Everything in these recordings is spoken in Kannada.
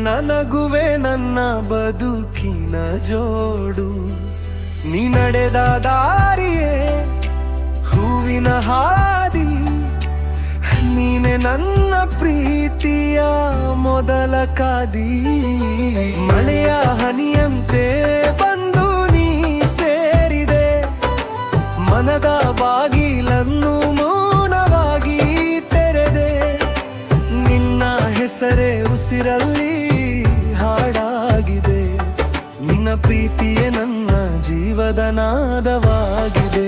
ನನಗುವೆ ನನ್ನ ಬದುಕಿನ ಜೋಡು. ನೀ ನಡೆದ ದಾರಿಯೇ ಹೂವಿನ ಹಾದಿ, ನೀನೆ ನನ್ನ ಪ್ರೀತಿಯ ಮೊದಲ ಕಾದಿ. ಮಳೆಯ ಹನಿಯಂತೆ ಬಂದು ನೀ ಸೇರಿದೆ, ಮನದ ಬಾಗಿಲನ್ನು ಮೌನವಾಗಿ ತೆರೆದೆ. ನಿನ್ನ ಹೆಸರೇ ಉಸಿರಲ್ಲಿ ಹಾಡಾಗಿದೆ, ನಿನ್ನ ಪ್ರೀತಿಯೇ ನನ್ನ ಜೀವದ ನಾದವಾಗಿದೆ.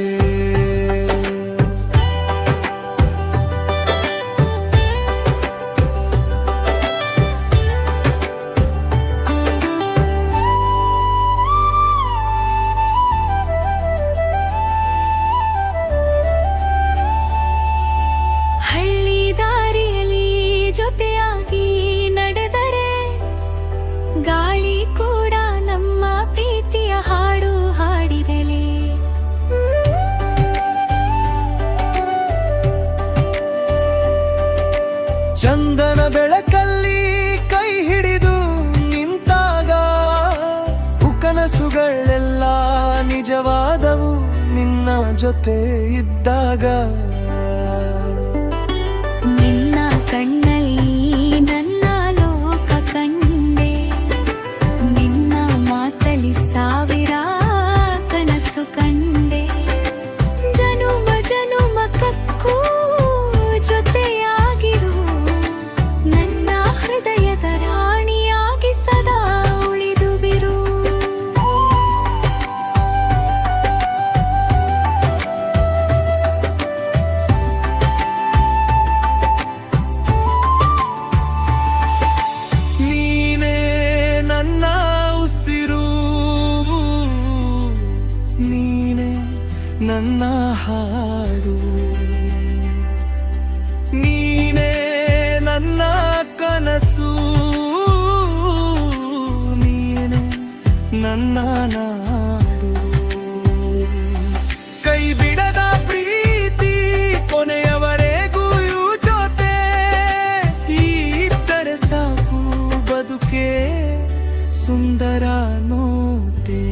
ಜೊತೆಯಾಗಿ ನಡೆದರೆ ಗಾಳಿ ಕೂಡ ನಮ್ಮ ಪ್ರೀತಿಯ ಹಾಡು ಹಾಡಿರಲಿ. ಚಂದನ ಬೆಳಕಲ್ಲಿ ಕೈ ಹಿಡಿದು ನಿಂತಾಗ ಕನಸುಗಳೆಲ್ಲ ನಿಜವಾದವು ನಿನ್ನ ಜೊತೆ ಇದ್ದಾಗ. ಕಣ್ಣಲ್ಲಿ ನನ್ನ ಲೋಕ ಕಂಡೆ, ನಿನ್ನ ಮಾತಲಿ ಸಾವಿರ ಕನಸು ಕಂಡೆ. ಜನುಮ ಜನುಮಕ್ಕೂ ಜೊತೆಯಾಗಿರು, ನನ್ನ ಹೃದಯದ ರಾಣಿಯಾಗಿ ಸದಾ ಉಳಿದು ಬಿರು. ನನ್ನ ಹಾಡು ನೀನೇ, ನನ್ನ ಕನಸು ನೀನೇ, ನನ್ನ ನಾಡು. ಕೈ ಬಿಡದ ಪ್ರೀತಿ ಕೊನೆಯವರೆಗೂ ಜೊತೆ ಇದ್ದರೆ ಸಾಕು, ಬದುಕೆ ಸುಂದರ ನೋತೆ.